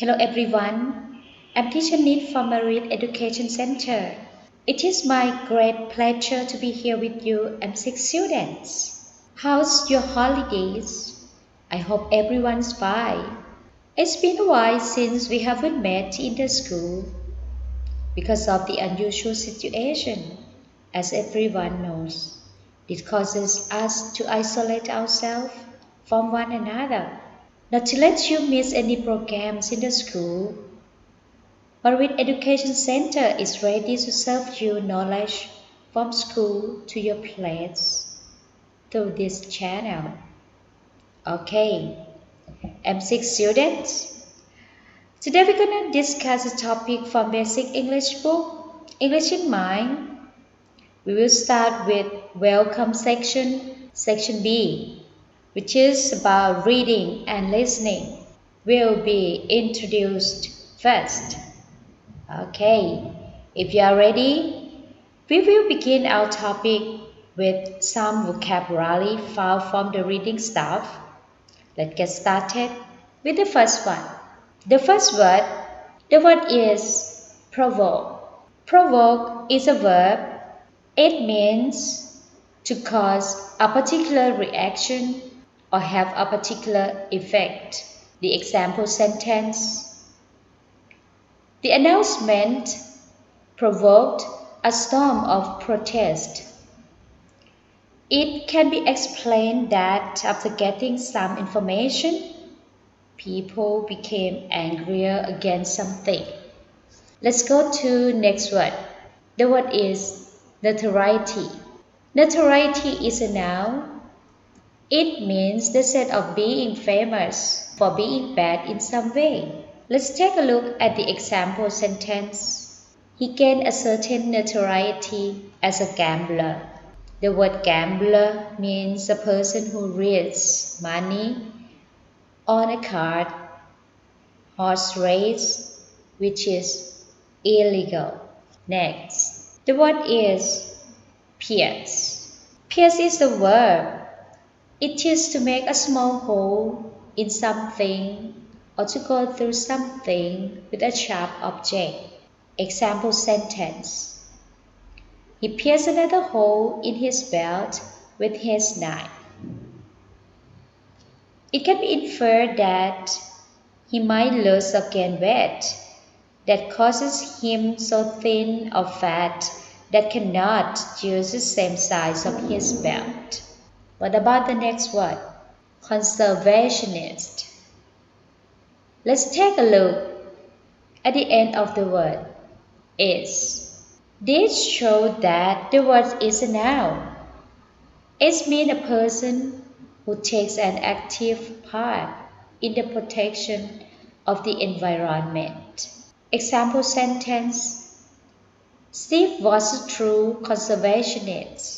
Hello everyone, I'm Teacher Nit from Read Education Center. It is my great pleasure to be here with you M6 students. How's your holidays? I hope everyone's fine. It's been a while since we haven't met in the school because of the unusual situation, as everyone knows. It causes us to isolate ourselves from one another. Not to let you miss any programs in the school, Read Education Center is ready to serve you knowledge from school to your place through this channel. Okay, M6 students, today we're going to discuss a topic from Basic English book, English in Mind. We will start with Welcome section B, which is about reading and listening, will be introduced first. Okay, if you are ready, we will begin our topic with some vocabulary found from the reading stuff. Let's get started with the first one. The word is provoke. Provoke is a verb. It means to cause a particular reaction or have a particular effect. The example sentence: the announcement provoked a storm of protest. It can be explained that after getting some information, people became angrier against something. Let's go to next word. The word is notoriety. Notoriety is a noun. It means the state of being famous for being bad in some way. Let's take a look at the example sentence. He gained a certain notoriety as a gambler. The word gambler means a person who risks money on a card, horse race, which is illegal. Next, the word is pierce. Pierce is the verb. It is to make a small hole in something or to go through something with a sharp object. Example sentence: he pierced another hole in his belt with his knife. It can be inferred that he might lose or gain weight that causes him so thin or fat that cannot use the same size of his belt. What about the next word? Conservationist. Let's take a look at the end of the word is. This shows that the word is a noun. It means a person who takes an active part in the protection of the environment. Example sentence: Steve was a true conservationist.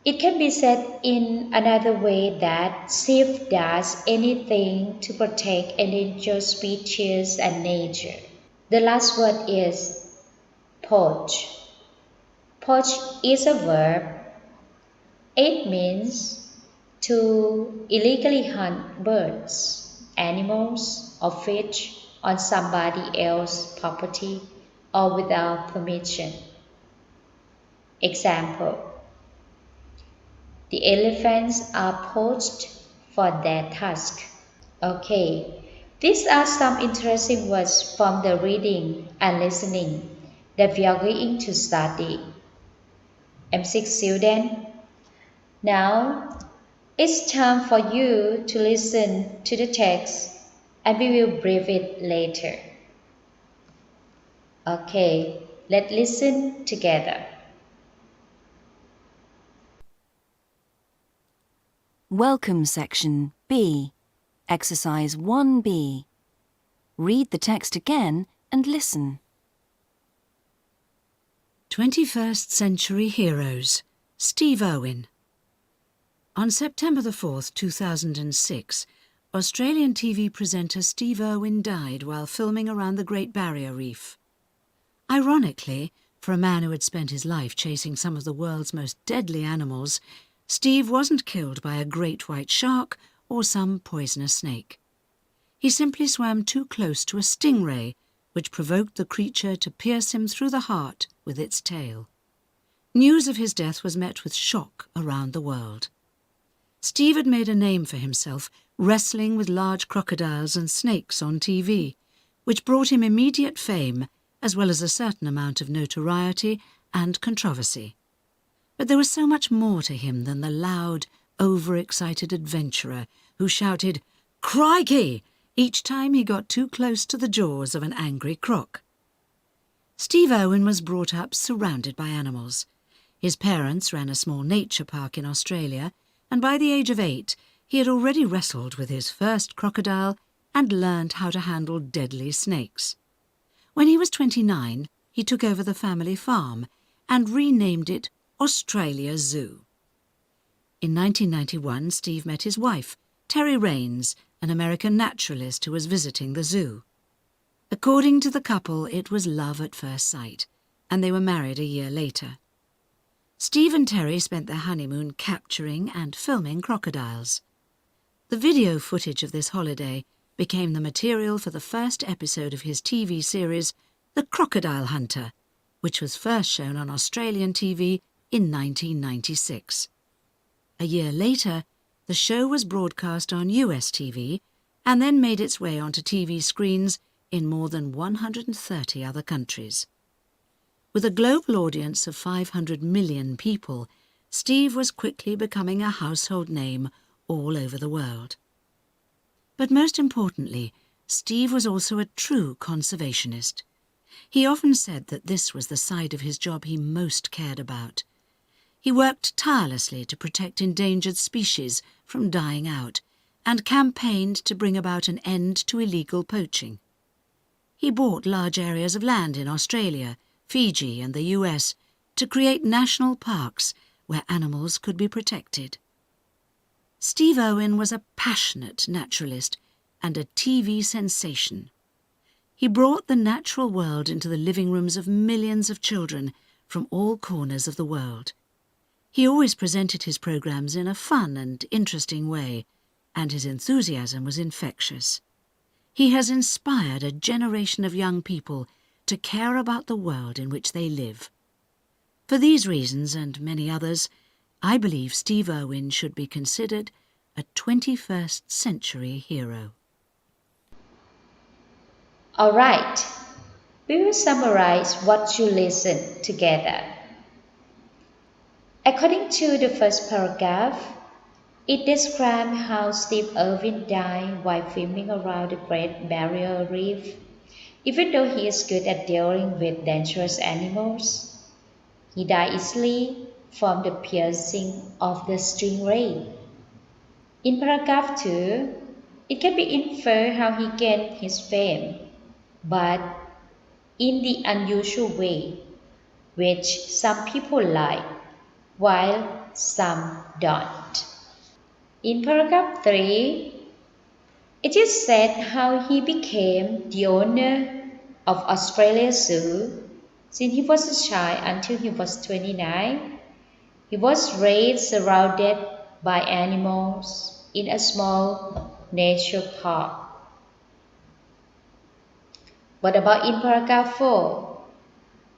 It can be said in another way that Steve does anything to protect endangered species and nature. The last word is poach. Poach is a verb. It means to illegally hunt birds, animals, or fish on somebody else's property or without permission. Example: the elephants are poached for their tusk. Okay, these are some interesting words from the reading and listening that we are going to study. M6 student, now it's time for you to listen to the text and we will brief it later. Okay, let's listen together. Welcome section B, exercise 1B. Read the text again and listen. 21st Century Heroes Steve Irwin. On September 4th, 2006, Australian TV presenter Steve Irwin died while filming around the Great Barrier Reef. Ironically, for a man who had spent his life chasing some of the world's most deadly animals, Steve wasn't killed by a great white shark or some poisonous snake. He simply swam too close to a stingray, which provoked the creature to pierce him through the heart with its tail. News of his death was met with shock around the world. Steve had made a name for himself wrestling with large crocodiles and snakes on TV, which brought him immediate fame as well as a certain amount of notoriety and controversy. But there was so much more to him than the loud, overexcited adventurer who shouted, "Crikey!" each time he got too close to the jaws of an angry croc. Steve Irwin was brought up surrounded by animals. His parents ran a small nature park in Australia, and by the age of 8, he had already wrestled with his first crocodile and learned how to handle deadly snakes. When he was 29, he took over the family farm and renamed it Australia Zoo. In 1991, Steve met his wife, Terry Raines, an American naturalist who was visiting the zoo. According to the couple, it was love at first sight, and they were married a year later. Steve and Terry spent their honeymoon capturing and filming crocodiles. The video footage of this holiday became the material for the first episode of his TV series, The Crocodile Hunter, which was first shown on Australian TV in 1996. A year later, the show was broadcast on US TV and then made its way onto TV screens in more than 130 other countries. With a global audience of 500 million people, Steve was quickly becoming a household name all over the world. But most importantly, Steve was also a true conservationist. He often said that this was the side of his job he most cared about. He worked tirelessly to protect endangered species from dying out and campaigned to bring about an end to illegal poaching. He bought large areas of land in Australia, Fiji and the US to create national parks where animals could be protected. Steve Irwin was a passionate naturalist and a TV sensation. He brought the natural world into the living rooms of millions of children from all corners of the world. He always presented his programs in a fun and interesting way, and his enthusiasm was infectious. He has inspired a generation of young people to care about the world in which they live. For these reasons and many others, I believe Steve Irwin should be considered a 21st century hero. All right, we will summarize what you listened together. According to the first paragraph, it describes how Steve Irwin died while swimming around the Great Barrier Reef. Even though he is good at dealing with dangerous animals, he died easily from the piercing of the stingray. In paragraph 2, it can be inferred how he gained his fame, but in the unusual way, which some people like, while some don't. In paragraph 3, it is said how he became the owner of Australia Zoo. Since he was a child until he was 29, he was raised surrounded by animals in a small nature park. What about in paragraph 4?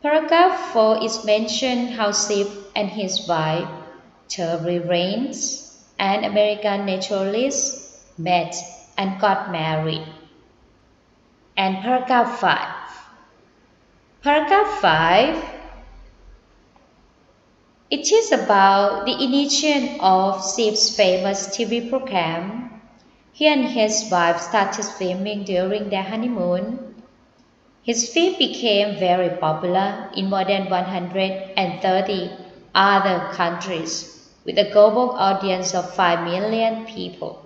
Paragraph 4 is mentioned how Steve and his wife, Terry Raines, an American naturalist, met and got married. And paragraph 5. Paragraph 5, it is about the initiation of Steve's famous TV program. He and his wife started filming during their honeymoon. His film became very popular in more than 130 other countries with a global audience of 5 million people.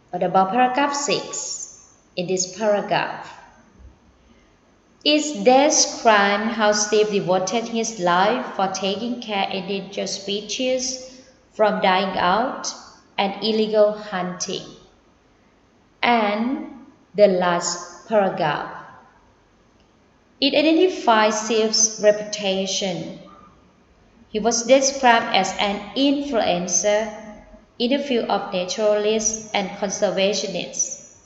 What about paragraph 6? In this paragraph, it describes how Steve devoted his life for taking care of endangered species from dying out and illegal hunting. And the last paragraph, it identifies Steve's reputation. He was described as an influencer in the field of naturalists and conservationists.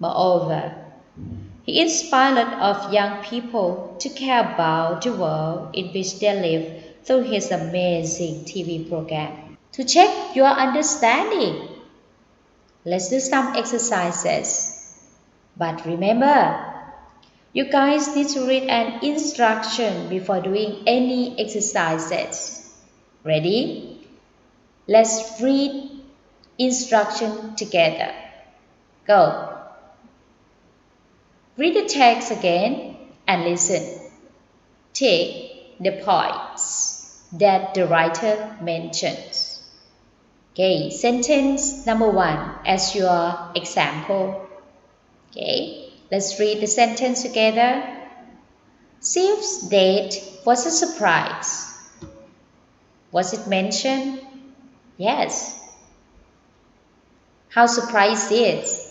Moreover, he inspired of young people to care about the world in which they live through his amazing TV program. To check your understanding, let's do some exercises. But remember, you guys need to read an instruction before doing any exercises. Ready? Let's read instruction together. Go. Read the text again and listen. Take the points that the writer mentions. Okay, sentence number 1 as your example. Okay, let's read the sentence together. Steve's date was a surprise. Was it mentioned? Yes. How surprised is?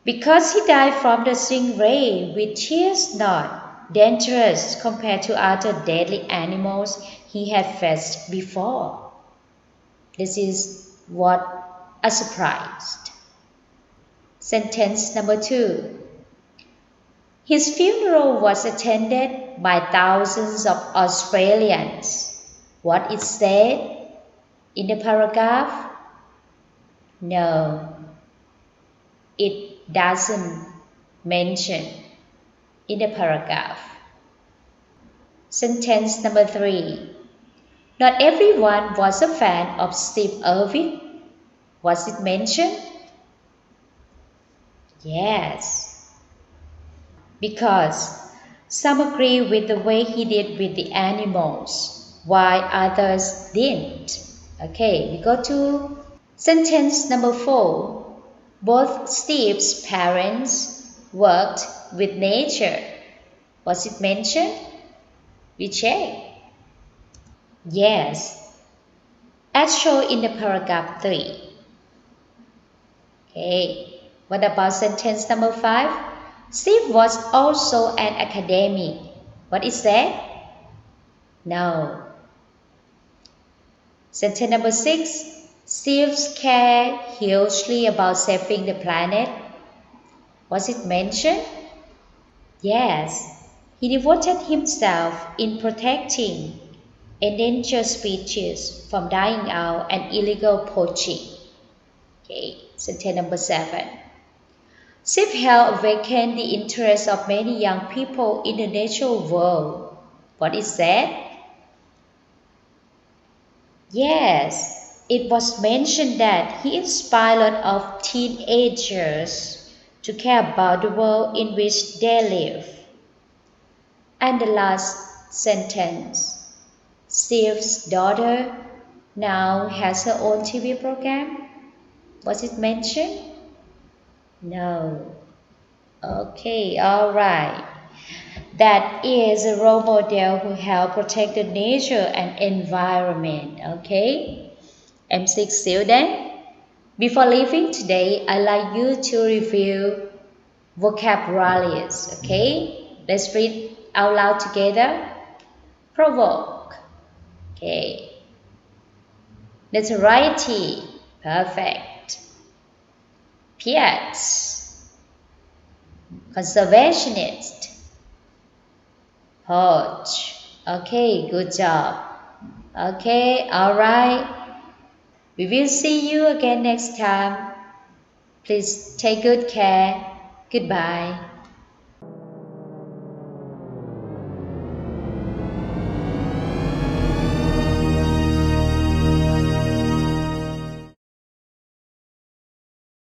Because he died from the stingray, which is not dangerous compared to other deadly animals he had faced before. This is what a surprise. Sentence number 2. His funeral was attended by thousands of Australians. What is said in the paragraph? No, it doesn't mention in the paragraph. Sentence number 3. Not everyone was a fan of Steve Irwin. Was it mentioned? Yes. Because some agree with the way he did with the animals, while others didn't. Okay, we go to sentence number 4. Both Steve's parents worked with nature. Was it mentioned? We check. Yes, as shown in the paragraph 3. Okay, what about sentence number 5? Steve was also an academic. What is that? No. Sentence number 6. Steve cared hugely about saving the planet. Was it mentioned? Yes, he devoted himself in protecting endangered species from dying out and illegal poaching. Okay, sentence number 7. Steve helped awaken the interest of many young people in the natural world. What is that? Yes. It was mentioned that he inspired of teenagers to care about the world in which they live. And the last sentence. Steve's daughter now has her own TV program. Was it mentioned? No. Okay, alright. That is a role model who helped protect the nature and environment. Okay? M6 student, before leaving today, I'd like you to review vocabularies, okay? Let's read out loud together. Provoke, okay. Notoriety, perfect. Pierce, conservationist. Poach, okay, good job. Okay, alright. We will see you again next time. Please take good care. Goodbye.